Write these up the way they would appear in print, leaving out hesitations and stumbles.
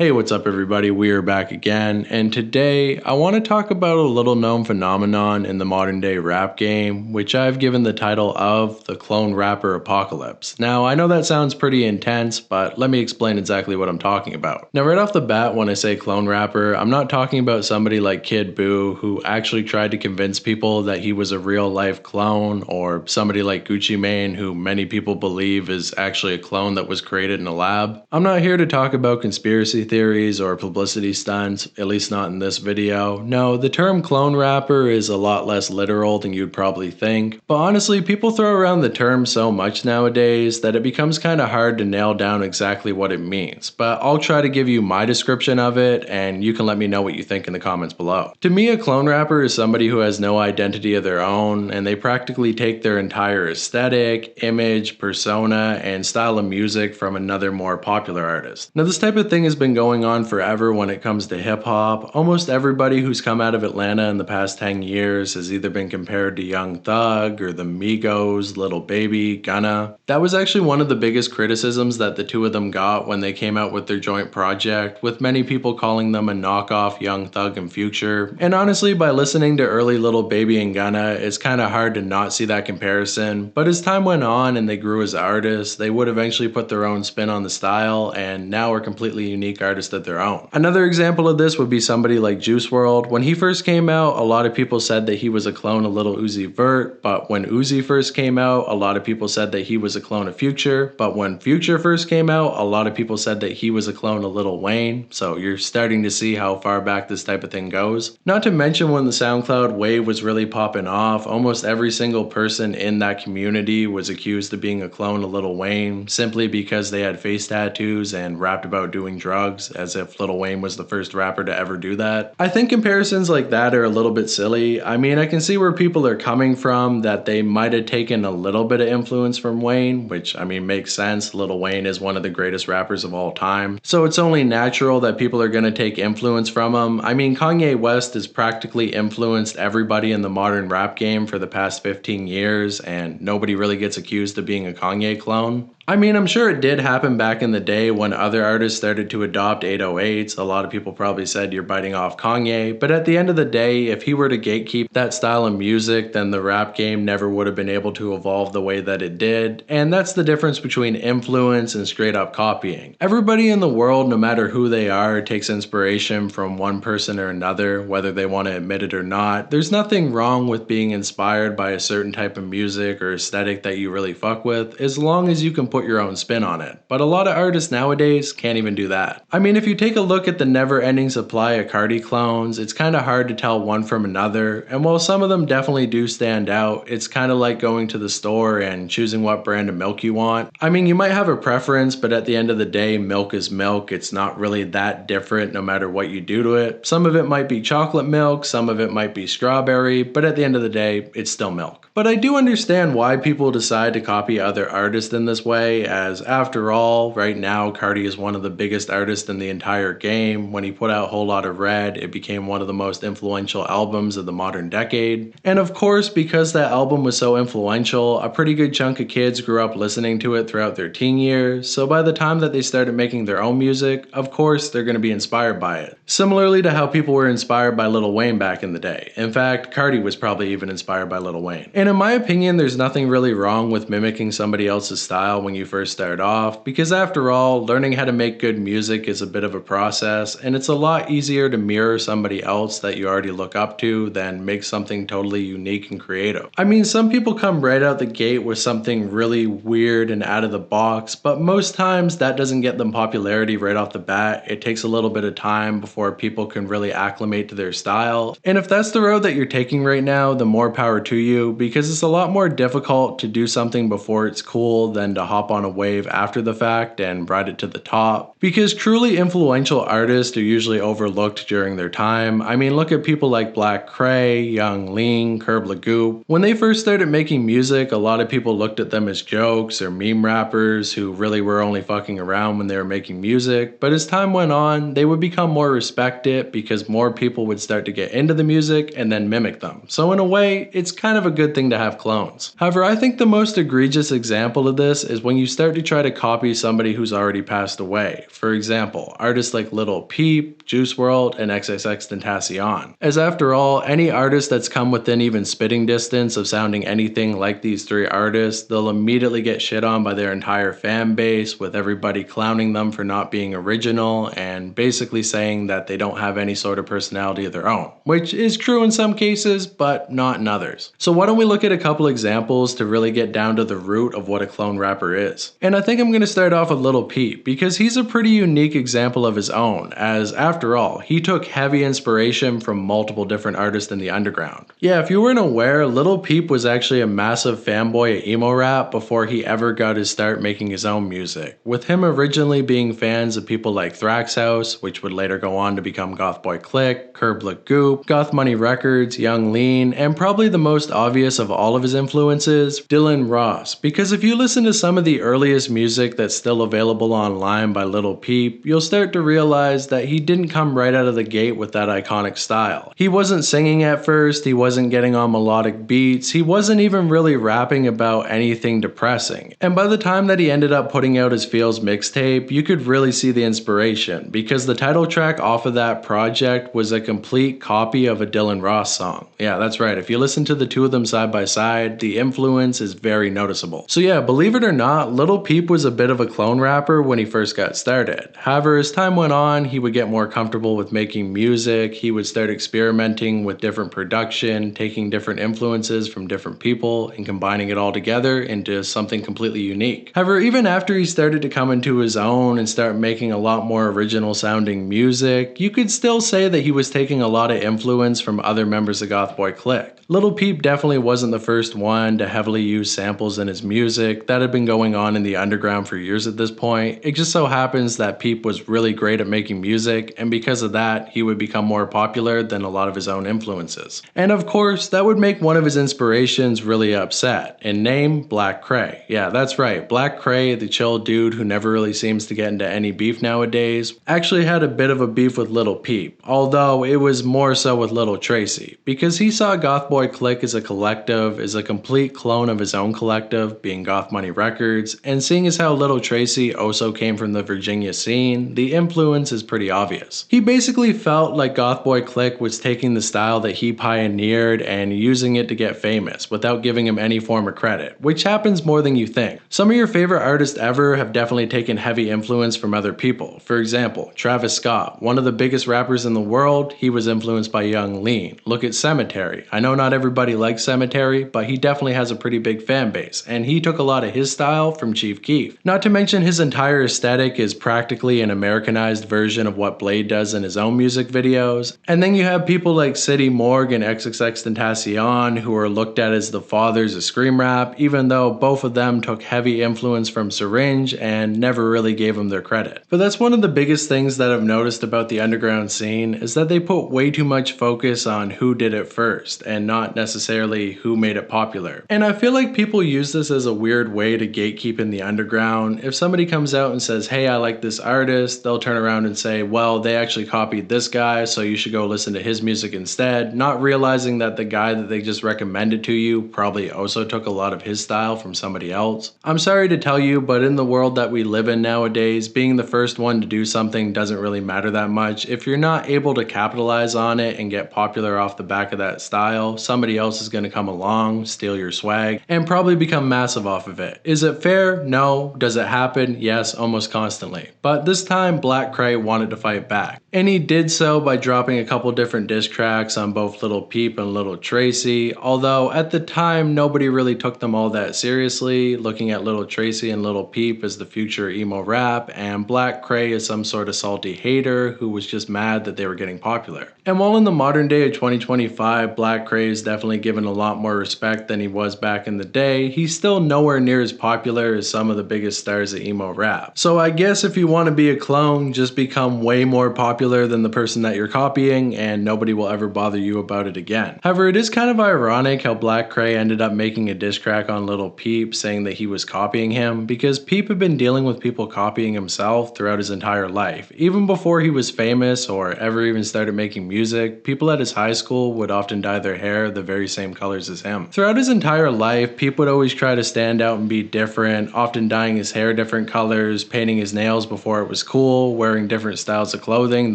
Hey, what's up everybody? We are back again, and today I want to talk about a little known phenomenon in the modern day rap game, which I've given the title of the clone rapper apocalypse. Now, I know that sounds pretty intense, but let me explain exactly what I'm talking about. Now, right off the bat, when I say clone rapper, I'm not talking about somebody like Kid Buu who actually tried to convince people that he was a real life clone, or somebody like Gucci Mane who many people believe is actually a clone that was created in a lab. I'm not here to talk about conspiracy theories or publicity stunts, at least not in this video. No, the term clone rapper is a lot less literal than you'd probably think, but honestly, people throw around the term so much nowadays that it becomes kind of hard to nail down exactly what it means, but I'll try to give you my description of it and you can let me know what you think in the comments below. To me, a clone rapper is somebody who has no identity of their own, and they practically take their entire aesthetic, image, persona, and style of music from another more popular artist. Now, this type of thing has been going on forever when it comes to hip hop. Almost everybody who's come out of Atlanta in the past 10 years has either been compared to Young Thug or the Migos, Lil Baby, Gunna. That was actually one of the biggest criticisms that the two of them got when they came out with their joint project, with many people calling them a knockoff Young Thug and Future. And honestly, by listening to early Lil Baby and Gunna, it's kind of hard to not see that comparison. But as time went on and they grew as artists, they would eventually put their own spin on the style and now are completely unique artists of their own. Another example of this would be somebody like Juice WRLD. When he first came out, a lot of people said that he was a clone of Lil Uzi Vert, but when Uzi first came out, a lot of people said that he was a clone of Future, but when Future first came out, a lot of people said that he was a clone of Lil Wayne, so you're starting to see how far back this type of thing goes. Not to mention when the SoundCloud wave was really popping off, almost every single person in that community was accused of being a clone of Lil Wayne simply because they had face tattoos and rapped about doing drugs, as if Lil Wayne was the first rapper to ever do that. I think comparisons like that are a little bit silly. I mean, I can see where people are coming from, that they might have taken a little bit of influence from Wayne, which I mean makes sense. Lil Wayne is one of the greatest rappers of all time, so it's only natural that people are going to take influence from him. I mean, Kanye West has practically influenced everybody in the modern rap game for the past 15 years, and nobody really gets accused of being a Kanye clone. I mean, I'm sure it did happen back in the day when other artists started to adopt 808s. A lot of people probably said you're biting off Kanye, but at the end of the day, if he were to gatekeep that style of music, then the rap game never would have been able to evolve the way that it did. And that's the difference between influence and straight up copying. Everybody in the world, no matter who they are, takes inspiration from one person or another, whether they want to admit it or not. There's nothing wrong with being inspired by a certain type of music or aesthetic that you really fuck with, as long as you can put your own spin on it. But a lot of artists nowadays can't even do that. I mean, if you take a look at the never-ending supply of Cardi clones, it's kind of hard to tell one from another, and while some of them definitely do stand out, it's kind of like going to the store and choosing what brand of milk you want. I mean, you might have a preference, but at the end of the day, milk is milk. It's not really that different no matter what you do to it. Some of it might be chocolate milk, some of it might be strawberry, but at the end of the day, it's still milk. But I do understand why people decide to copy other artists in this way, as after all, right now Cardi is one of the biggest artists in the entire game. When he put out Whole Lotta Red, it became one of the most influential albums of the modern decade. And of course, because that album was so influential, a pretty good chunk of kids grew up listening to it throughout their teen years, so by the time that they started making their own music, of course they're going to be inspired by it. Similarly to how people were inspired by Lil Wayne back in the day. In fact, Cardi was probably even inspired by Lil Wayne. And in my opinion, there's nothing really wrong with mimicking somebody else's style when you first start off, because after all, learning how to make good music is a bit of a process, and it's a lot easier to mirror somebody else that you already look up to than make something totally unique and creative. I mean, some people come right out the gate with something really weird and out of the box, but most times that doesn't get them popularity right off the bat. It takes a little bit of time before people can really acclimate to their style. And if that's the road that you're taking right now, the more power to you, because it's a lot more difficult to do something before it's cool than to hop on a wave after the fact and ride it to the top. Because truly influential artists are usually overlooked during their time. I mean, look at people like Black Cray, Young Lean, Curb Lagoop. When they first started making music, a lot of people looked at them as jokes or meme rappers who really were only fucking around when they were making music. But as time went on, they would become more respected because more people would start to get into the music and then mimic them. So in a way, it's kind of a good thing to have clones. However, I think the most egregious example of this is when you start to try to copy somebody who's already passed away. For example, example, artists like Lil Peep, Juice WRLD, and XXXTentacion. As after all, any artist that's come within even spitting distance of sounding anything like these three artists, they'll immediately get shit on by their entire fan base, with everybody clowning them for not being original and basically saying that they don't have any sort of personality of their own, which is true in some cases, but not in others. So why don't we look at a couple examples to really get down to the root of what a clone rapper is. And I think I'm going to start off with Lil Peep, because he's a pretty unique example of his own, as after all, he took heavy inspiration from multiple different artists in the underground. Yeah, if you weren't aware, Lil Peep was actually a massive fanboy of emo rap before he ever got his start making his own music, with him originally being fans of people like Thrax House, which would later go on to become Goth Boy Click, Curb Look Goop, Goth Money Records, Young Lean, and probably the most obvious of all of his influences, Dylan Ross. Because if you listen to some of the earliest music that's still available online by Lil Peep, you'll start to realize that he didn't come right out of the gate with that iconic style. He wasn't singing at first, he wasn't getting on melodic beats, he wasn't even really rapping about anything depressing. And by the time that he ended up putting out his Feels mixtape, you could really see the inspiration, because the title track off of that project was a complete copy of a Dylan Ross song. Yeah, that's right, if you listen to the two of them side by side, the influence is very noticeable. So yeah, believe it or not, Lil Peep was a bit of a clone rapper when he first got started. However, as time went on, he would get more comfortable with making music, he would start experimenting with different production, taking different influences from different people, and combining it all together into something completely unique. However, even after he started to come into his own and start making a lot more original sounding music, you could still say that he was taking a lot of influence from other members of Goth Boy Click. Lil Peep definitely wasn't the first one to heavily use samples in his music. That had been going on in the underground for years at this point. It just so happens that Peep was really great at making music, and because of that, he would become more popular than a lot of his own influences. And of course, that would make one of his inspirations really upset. In name, Black Cray. Yeah, that's right, Black Cray, the chill dude who never really seems to get into any beef nowadays, actually had a bit of a beef with Lil Peep, although it was more so with Lil Tracy, because he saw Goth Boy Click as a collective, as a complete clone of his own collective, being Goth Money Records, and seeing as how Lil Tracy also came from the Virginia scene, the influence is pretty obvious. He basically felt like Goth Boy Click was taking the style that he pioneered and using it to get famous, without giving him any form of credit, which happens more than you think. Some of your favorite artists ever have definitely taken heavy influence from other people. For example, Travis Scott, one of the biggest rappers in the world, he was influenced by Young Lean. Look at Cemetery. I know not everybody likes Cemetery, but he definitely has a pretty big fan base, and he took a lot of his style from Chief Keef. Not to mention his entire aesthetic is practically an Americanized version of what Blade does in his own music videos. And then you have people like City Morgue and XXXTentacion, who are looked at as the fathers of scream rap, even though both of them took heavy influence from Syringe and never really gave him their credit. But that's one of the biggest things that I've noticed about the underground scene, is that they put way too much focus on who did it first, and not necessarily who made it popular. And I feel like people use this as a weird way to gatekeep in the underground. If somebody comes out and says, hey, I like this artist, they'll turn around and say, well, they actually copied this guy, so you should go listen to his music instead, not realizing that the guy that they just recommended to you probably also took a lot of his style from somebody else. I'm sorry to tell you, but in the world that we live in nowadays, being the first one to do something doesn't really matter that much. If you're not able to capitalize on it and get popular off the back of that style, somebody else is going to come along, steal your swag, and probably become massive off of it. Is it fair? No. Does it happen? Yes, almost constantly. But this time, Black Cray wanted to fight back. And he did so by dropping a couple different diss tracks on both Lil Peep and Lil Tracy, although at the time, nobody really took them all that seriously, looking at Lil Tracy and Lil Peep as the future emo rap, and Black Cray as some sort of salty hater who was just mad that they were getting popular. And while in the modern day of 2025, Black Cray is definitely given a lot more respect than he was back in the day, he's still nowhere near as popular as some of the biggest stars of emo rap. So I guess if you want to be a clone, just become way more popular than the person that you're copying, and nobody will ever bother you about it again. However, it is kind of ironic how Black Cray ended up making a diss track on Lil Peep saying that he was copying him, because Peep had been dealing with people copying himself throughout his entire life. Even before he was famous or ever even started making music, people at his high school would often dye their hair the very same colors as him. Throughout his entire life, Peep would always try to stand out and be different, often dyeing his hair different colors, painting his nails before it was cool, wearing different styles of clothing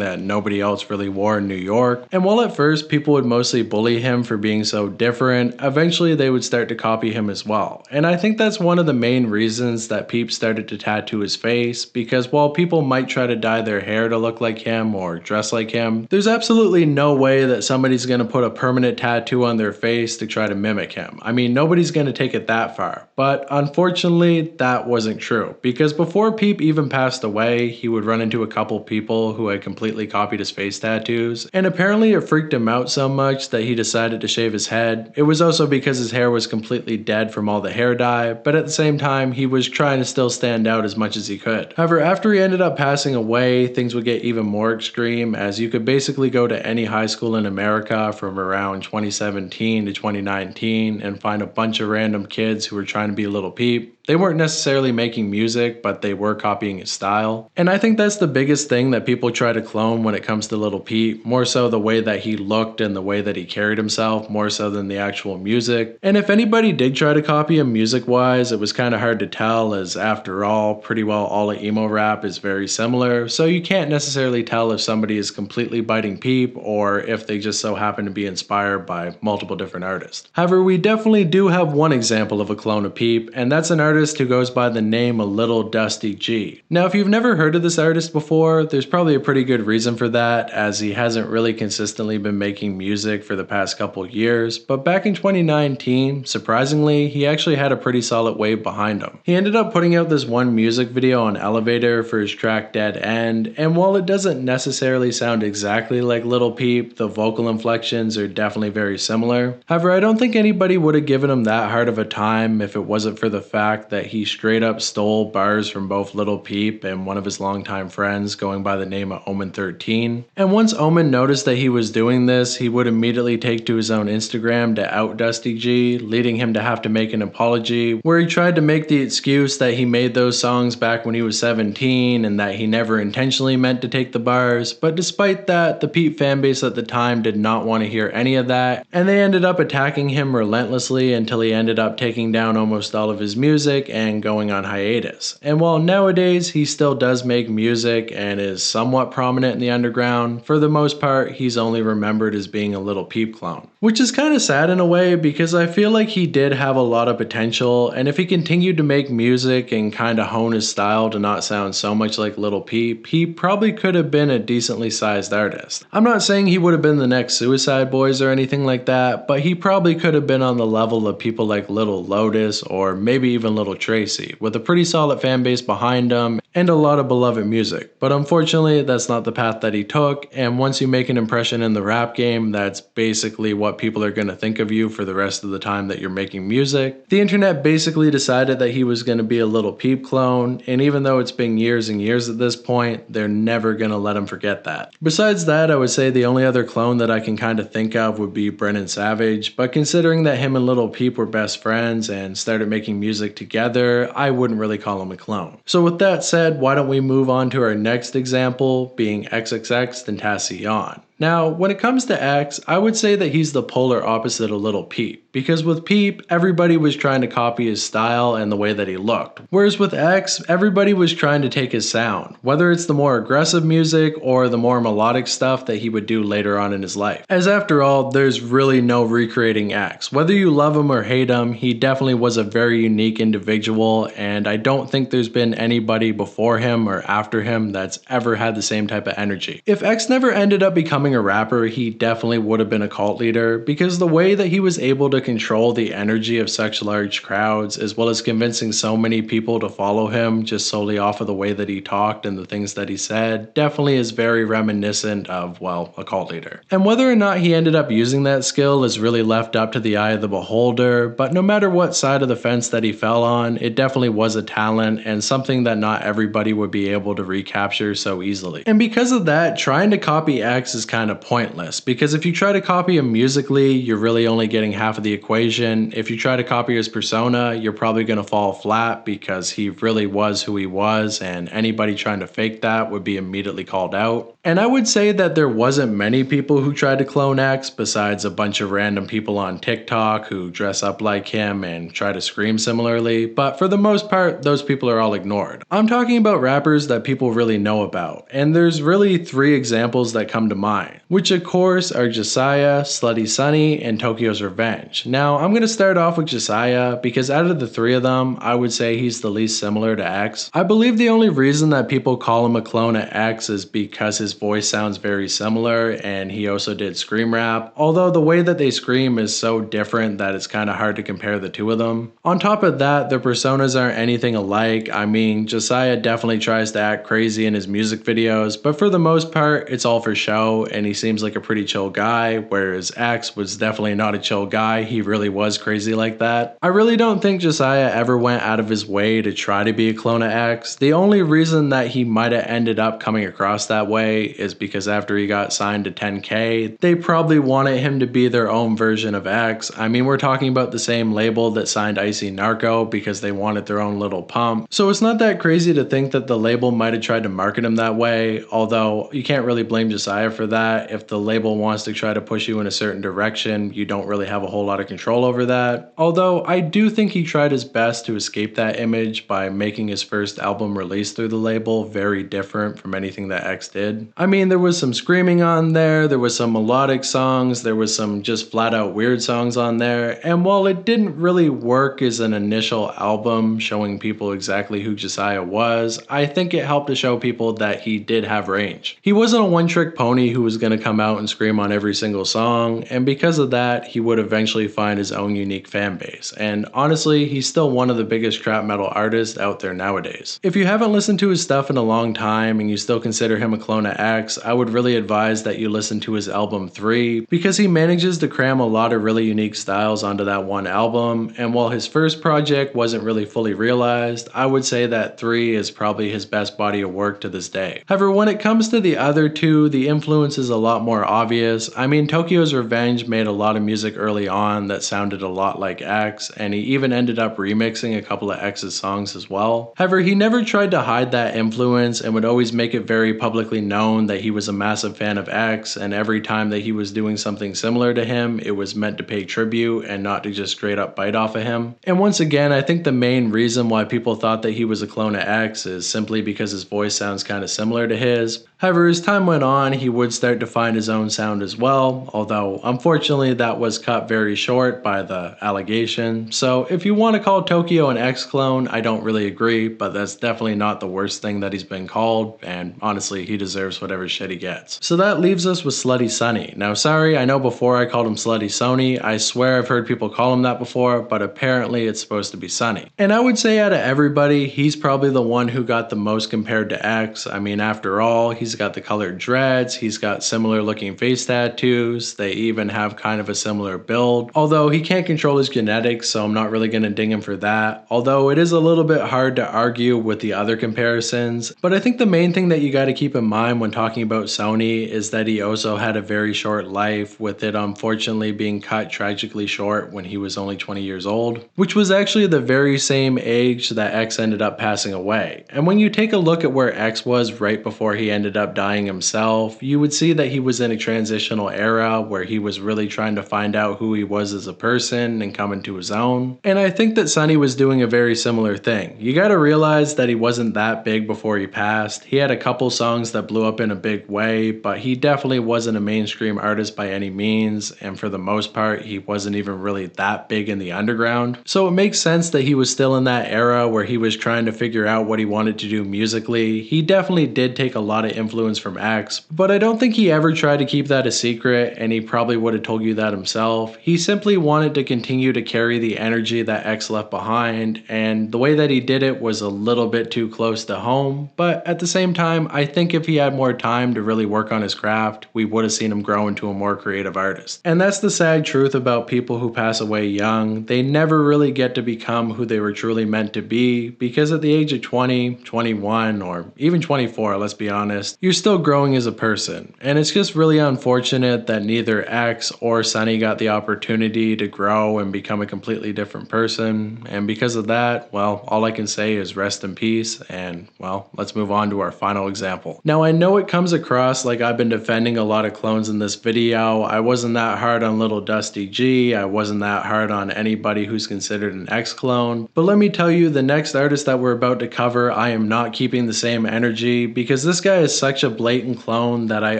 that nobody else really wore in New York. And while at first people would mostly bully him for being so different, eventually they would start to copy him as well. And I think that's one of the main reasons that Peep started to tattoo his face, because while people might try to dye their hair to look like him or dress like him, there's absolutely no way that somebody's going to put a permanent tattoo on their face to try to mimic him. I mean, nobody's going to take it that far. But unfortunately, that wasn't true, because before Peep even passed away, he would run into a couple people who had completely copied his face tattoos, and apparently it freaked him out so much that he decided to shave his head. It was also because his hair was completely dead from all the hair dye, but at the same time, he was trying to still stand out as much as he could. However, after he ended up passing away, things would get even more extreme, as you could basically go to any high school in America from around 2017 to 2019 and find a bunch of random kids who were trying to be Lil Peep. They weren't necessarily making music, but they were copying his style. And I think that's the biggest thing that people try to clone when it comes to Lil Peep, more so the way that he looked and the way that he carried himself, more so than the actual music. And if anybody did try to copy him music-wise, it was kind of hard to tell, as after all, pretty well all of emo rap is very similar, so you can't necessarily tell if somebody is completely biting Peep or if they just so happen to be inspired by multiple different artists. However, we definitely do have one example of a clone of Peep, and that's an artist who goes by the name of Lil Dusty G. Now, if you've never heard of this artist before, there's probably a pretty good reason for that, as he hasn't really consistently been making music for the past couple years, but back in 2019, surprisingly, he actually had a pretty solid wave behind him. He ended up putting out this one music video on Elevator for his track Dead End, and while it doesn't necessarily sound exactly like Lil Peep, the vocal inflections are definitely very similar. However, I don't think anybody would have given him that hard of a time if it wasn't for the fact that he straight up stole bars from both Lil Peep and one of his longtime friends going by the name of Omen13. And once Omen noticed that he was doing this, he would immediately take to his own Instagram to out Dusty G, leading him to have to make an apology, where he tried to make the excuse that he made those songs back when he was 17 and that he never intentionally meant to take the bars. But despite that, the Peep fanbase at the time did not want to hear any of that, and they ended up attacking him relentlessly until he ended up taking down almost all of his music and going on hiatus. And while nowadays he still does make music and is somewhat prominent in the underground, for the most part he's only remembered as being a Lil Peep clone. Which is kind of sad in a way, because I feel like he did have a lot of potential, and if he continued to make music and kind of hone his style to not sound so much like Lil Peep, he probably could have been a decently sized artist. I'm not saying he would have been the next Suicide Boys or anything like that, but he probably could have been on the level of people like Little Lotus or maybe even Little Tracy, with a pretty solid fan base behind him and a lot of beloved music. But unfortunately, that's not the path that he took, and once you make an impression in the rap game, that's basically what people are going to think of you for the rest of the time that you're making music. The internet basically decided that he was going to be a Lil Peep clone, and even though it's been years and years at this point, they're never going to let him forget that. Besides that, I would say the only other clone that I can kind of think of would be Brennan Savage, but considering that him and Lil Peep were best friends and started making music together, I wouldn't really call him a clone. So with that said, why don't we move on to our next example, being XXXTentacion. Now, when it comes to X, I would say that he's the polar opposite of Lil Peep, because with Peep, everybody was trying to copy his style and the way that he looked. Whereas with X, everybody was trying to take his sound, whether it's the more aggressive music or the more melodic stuff that he would do later on in his life. As after all, there's really no recreating X. Whether you love him or hate him, he definitely was a very unique individual, and I don't think there's been anybody before him or after him that's ever had the same type of energy. If X never ended up becoming a rapper, he definitely would have been a cult leader, because the way that he was able to control the energy of such large crowds, as well as convincing so many people to follow him just solely off of the way that he talked and the things that he said, definitely is very reminiscent of, well, a cult leader. And whether or not he ended up using that skill is really left up to the eye of the beholder, but no matter what side of the fence that he fell on, it definitely was a talent and something that not everybody would be able to recapture so easily. And because of that, trying to copy X is kind kind of pointless, because if you try to copy him musically, you're really only getting half of the equation. If you try to copy his persona, you're probably going to fall flat because he really was who he was, and anybody trying to fake that would be immediately called out. And I would say that there wasn't many people who tried to clone X besides a bunch of random people on TikTok who dress up like him and try to scream similarly, but for the most part, those people are all ignored. I'm talking about rappers that people really know about, and there's really 3 examples that come to mind, which of course are Josiah, Slutty Sunny, and Tokyo's Revenge. Now, I'm going to start off with Josiah because out of the 3 of them, I would say he's the least similar to X. I believe the only reason that people call him a clone of X is because his voice sounds very similar, and he also did scream rap, although the way that they scream is so different that it's kind of hard to compare the 2 of them. On top of that, their personas aren't anything alike. I mean, Josiah definitely tries to act crazy in his music videos, but for the most part, it's all for show, and he seems like a pretty chill guy, whereas X was definitely not a chill guy. He really was crazy like that. I really don't think Josiah ever went out of his way to try to be a clone of X. The only reason that he might have ended up coming across that way is because after he got signed to 10K, they probably wanted him to be their own version of X. I mean, we're talking about the same label that signed Icy Narco because they wanted their own little pump. So it's not that crazy to think that the label might have tried to market him that way, although you can't really blame Josiah for that. If the label wants to try to push you in a certain direction, you don't really have a whole lot of control over that. Although I do think he tried his best to escape that image by making his first album release through the label very different from anything that X did. I mean, there was some screaming on there was some melodic songs, there was some just flat out weird songs on there, and while it didn't really work as an initial album showing people exactly who Josiah was, I think it helped to show people that he did have range. He wasn't a one-trick pony who was going to come out and scream on every single song, and because of that, he would eventually find his own unique fan base, and honestly, he's still one of the biggest trap metal artists out there nowadays. If you haven't listened to his stuff in a long time and you still consider him a clone of X, I would really advise that you listen to his album 3 because he manages to cram a lot of really unique styles onto that one album, and while his first project wasn't really fully realized, I would say that 3 is probably his best body of work to this day. However, when it comes to the other 2, the influence is a lot more obvious. I mean, Tokyo's Revenge made a lot of music early on that sounded a lot like X, and he even ended up remixing a couple of X's songs as well. However, he never tried to hide that influence and would always make it very publicly known that he was a massive fan of X, and every time that he was doing something similar to him, it was meant to pay tribute and not to just straight up bite off of him. And once again, I think the main reason why people thought that he was a clone of X is simply because his voice sounds kind of similar to his. However, as time went on, he would start to find his own sound as well, although unfortunately that was cut very short by the allegation. So if you want to call Tokyo an X clone, I don't really agree, but that's definitely not the worst thing that he's been called, and honestly, he deserves whatever shit he gets. So that leaves us with Slutty Sunny. Now sorry, I know before I called him Slutty Sony. I swear I've heard people call him that before, but apparently it's supposed to be Sunny. And I would say out of everybody, he's probably the one who got the most compared to X. I mean, after all, he's got the colored dreads, he's got similar looking face tattoos, they even have kind of a similar build. Although he can't control his genetics, so I'm not really gonna ding him for that. Although it is a little bit hard to argue with the other comparisons. But I think the main thing that you gotta keep in mind when talking about Sony is that he also had a very short life, with it unfortunately being cut tragically short when he was only 20 years old, which was actually the very same age that X ended up passing away. And when you take a look at where X was right before he ended up dying himself, you would see that he was in a transitional era where he was really trying to find out who he was as a person and come into his own. And I think that Sonny was doing a very similar thing. You gotta realize that he wasn't that big before he passed. He had a couple songs that blew up in a big way, but he definitely wasn't a mainstream artist by any means, and for the most part, he wasn't even really that big in the underground. So it makes sense that he was still in that era where he was trying to figure out what he wanted to do musically. He definitely did take a lot of influence from X, but I don't think he ever tried to keep that a secret, and he probably would have told you that himself. He simply wanted to continue to carry the energy that X left behind, and the way that he did it was a little bit too close to home, but at the same time, I think if he had more time to really work on his craft, we would have seen him grow into a more creative artist. And that's the sad truth about people who pass away young. They never really get to become who they were truly meant to be, because at the age of 20, 21, or even 24, let's be honest, you're still growing as a person. And it's just really unfortunate that neither X or Sunny got the opportunity to grow and become a completely different person. And because of that, well, all I can say is rest in peace. And well, let's move on to our final example. Now, I know it comes across like I've been defending a lot of clones in this video. I wasn't that hard on Little Dusty G. I wasn't that hard on anybody who's considered an X clone. But let me tell you, the next artist that we're about to cover, I am not keeping the same energy because this guy is such a blatant clone that I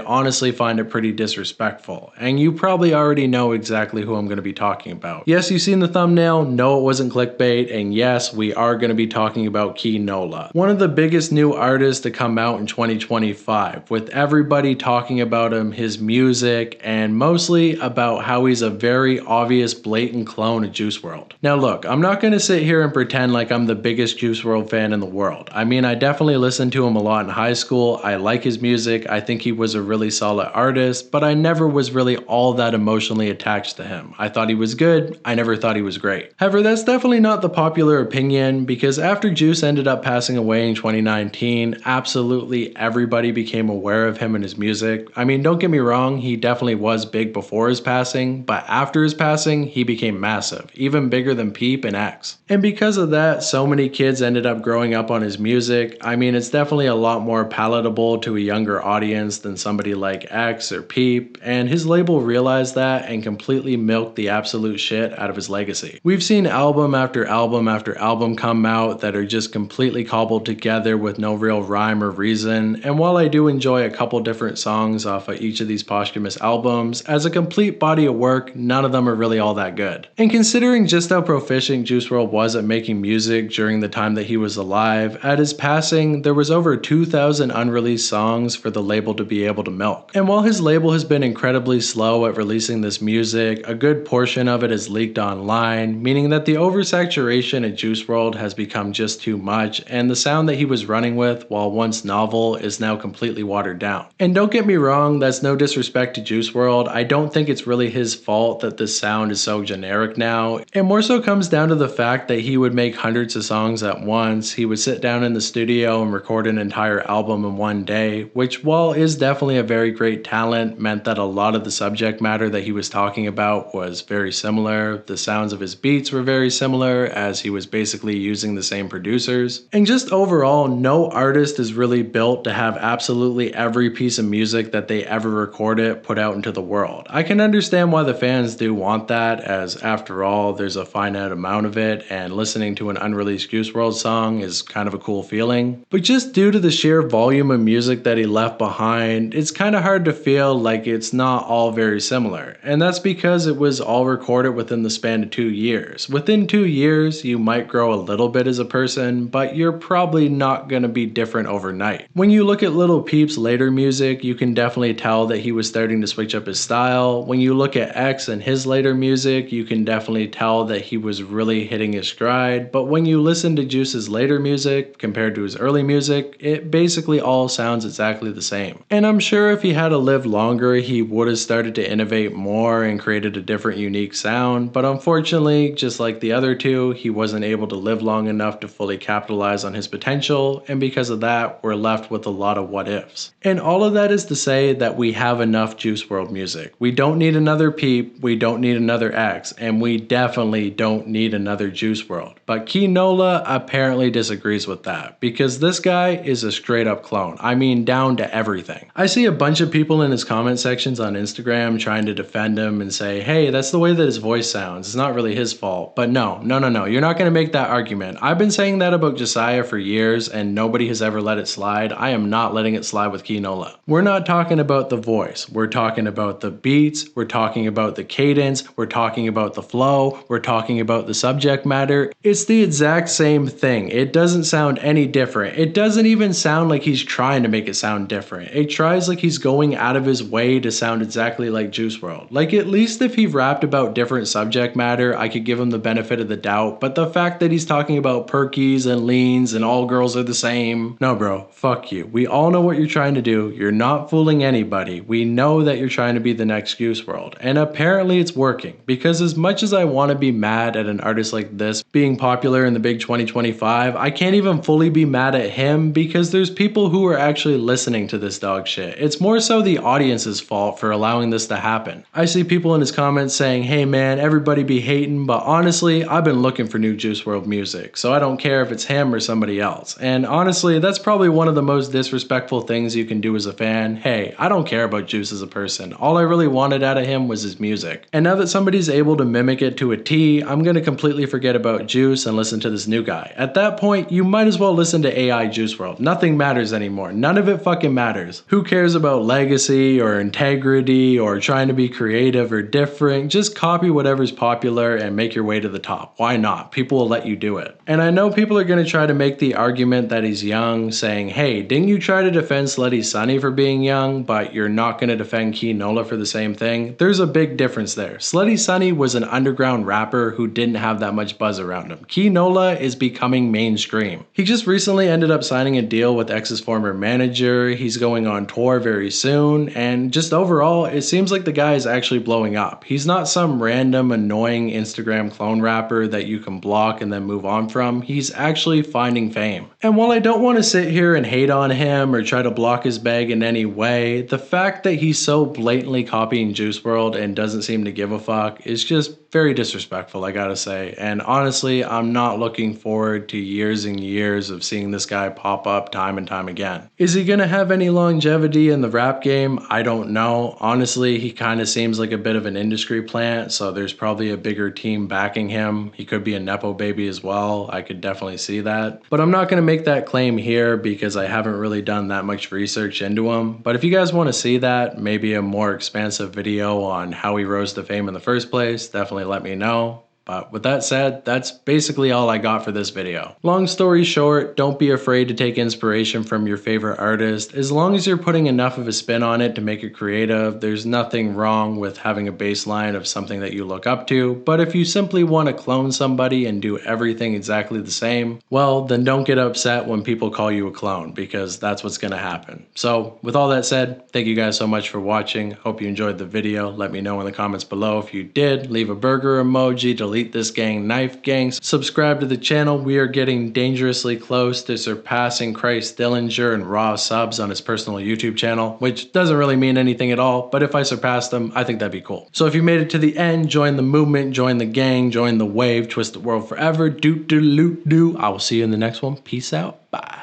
honestly find it pretty disrespectful. And you probably already know exactly who I'm going to be talking about. Yes, you've seen the thumbnail. No, it wasn't clickbait. And yes, we are going to be talking about Key Nola, one of the biggest new artists to come out in 2025, with everybody talking about him, his music, and mostly about how he's a very obvious blatant clone of Juice WRLD. Now look, I'm not going to sit here and pretend like I'm the biggest Juice WRLD fan in the world. I mean, I definitely listened to him a lot in high school. I like his music. I think he was a really solid artist, but I never was really all that emotionally attached to him. I thought he was good. I never thought he was great. However, that's definitely not the popular opinion, because after Juice ended up passing away in 2019, absolutely everybody became aware of him and his music. I mean, don't get me wrong, he definitely was big before his passing, but after his passing, he became massive, even bigger than Peep and X. And because of that, so many kids ended up growing up on his music. I mean, it's definitely a lot more palatable to a younger audience than somebody like X or Peep, and his label realized that and completely milked the absolute shit out of his legacy. We've seen album after album after album come out that are just completely cobbled together with no real rhyme or reason, and while I do enjoy a couple different songs off of each of these posthumous albums, as a complete body of work, none of them are really all that good. And considering just how proficient Juice WRLD was at making music during the time that he was alive, at his passing, there was over 2,000 unreleased songs for the label to be able to milk. And while his label has been incredibly slow at releasing this music, a good portion of it is leaked online, meaning that the oversaturation at Juice WRLD has become just too much, and the sound that he was running with while once novel is now completely watered down. And don't get me wrong, that's no disrespect to Juice WRLD. I don't think it's really his fault that this sound is so generic now. It more so comes down to the fact that he would make hundreds of songs at once. He would sit down in the studio and record an entire album in one day, which, while is definitely a very great talent, meant that a lot of the subject matter that he was talking about was very similar. The sounds of his beats were very similar, as he was basically using the same producers. And just overall, no artist is really built to have absolutely every piece of music that they ever recorded put out into the world. I can understand why the fans do want that, as after all, there's a finite amount of it, and listening to an unreleased Juice WRLD song is kind of a cool feeling. But just due to the sheer volume of music that he left behind, it's kind of hard to feel like it's not all very similar. And that's because it was all recorded within the span of 2 years. Within 2 years, you might grow a little bit as a person, but you're probably not going to be different overnight. When you look at Lil Peep's later music, you can definitely tell that he was starting to switch up his style. When you look at X and his later music, you can definitely tell that he was really hitting his stride. But when you listen to Juice's later music compared to his early music, it basically all sounds exactly the same. And I'm sure if he had lived longer, he would have started to innovate more and created a different unique sound, but unfortunately, just like the other two, he wasn't able to live long enough to fully capitalize on his potential, and because of that, we're left with a lot of what ifs. And all of that is to say that we have enough Juice WRLD music. We don't need another Peep, we don't need another X, and we definitely don't need another Juice WRLD. But Key Nola apparently disagrees with that, because this guy is a straight up clone. I mean, down to everything. I see a bunch of people in his comment sections on Instagram trying to defend him and say, hey, that's the way that his voice sounds. It's not really his fault. But no. You're not going to make that argument. I've been saying that about Josiah for years, and nobody has ever let it slide. I am not letting it slide with Key Nola. We're not talking about the voice. We're talking about the beats. We're talking about the cadence. We're talking about the flow. We're talking about the subject matter. It's the exact same thing. It doesn't sound any different. It doesn't even sound like he's trying to make it sound different. It tries like he's going out of his way to sound exactly like Juice WRLD. Like, at least if he rapped about different subject matter, I could give him the benefit of the doubt, but the fact that he's talking about perkies and leans and all girls are the same, no bro, fuck you. We all know what you're trying to do. You're not fooling anybody. We know that you're trying to be the next Juice WRLD, and apparently it's working, because as much as I want to be mad at an artist like this being popular in the big 2025, I can't even fully be mad at him, because there's people who are actually actually listening to this dog shit. It's more so the audience's fault for allowing this to happen. I see people in his comments saying, hey man, everybody be hating, but honestly, I've been looking for new Juice WRLD music, so I don't care if it's him or somebody else. And honestly, that's probably one of the most disrespectful things you can do as a fan. Hey, I don't care about Juice as a person. All I really wanted out of him was his music. And now that somebody's able to mimic it to a T, I'm gonna completely forget about Juice and listen to this new guy. At that point, you might as well listen to AI Juice WRLD. Nothing matters anymore. None of it fucking matters. Who cares about legacy or integrity or trying to be creative or different? Just copy whatever's popular and make your way to the top. Why not? People will let you do it. And I know people are gonna try to make the argument that he's young, saying, hey, didn't you try to defend Slutty Sunny for being young, but you're not gonna defend Key Nola for the same thing? There's a big difference there. Slutty Sunny was an underground rapper who didn't have that much buzz around him. Key Nola is becoming mainstream. He just recently ended up signing a deal with X's former manager. He's going on tour very soon, and just overall, it seems like the guy is actually blowing up. He's not some random annoying Instagram clone rapper that you can block and then move on from. He's actually finding fame. And while I don't want to sit here and hate on him or try to block his bag in any way, the fact that he's so blatantly copying Juice WRLD and doesn't seem to give a fuck is just very disrespectful, I gotta say. And honestly, I'm not looking forward to years and years of seeing this guy pop up time and time again. Is he gonna have any longevity in the rap game? I don't know. Honestly, he kind of seems like a bit of an industry plant, so there's probably a bigger team backing him. He could be a nepo baby as well. I could definitely see that. But I'm not gonna make that claim here because I haven't really done that much research into him. But if you guys want to see that, maybe a more expansive video on how he rose to fame in the first place, definitely let me know. But with that said, that's basically all I got for this video. Long story short, don't be afraid to take inspiration from your favorite artist. As long as you're putting enough of a spin on it to make it creative, there's nothing wrong with having a baseline of something that you look up to. But if you simply want to clone somebody and do everything exactly the same, well, then don't get upset when people call you a clone, because that's what's going to happen. So with all that said, thank you guys so much for watching. Hope you enjoyed the video. Let me know in the comments below if you did. Leave a burger emoji, delete this gang, knife gang. Subscribe to the channel. We are getting dangerously close to surpassing Christ Dillinger and raw subs on his personal YouTube channel, which doesn't really mean anything at all, but if I surpass them, I think that'd be cool. So if you made it to the end, join the movement, join the gang, join the wave, twist the world forever. I will see you in the next one. Peace out. Bye.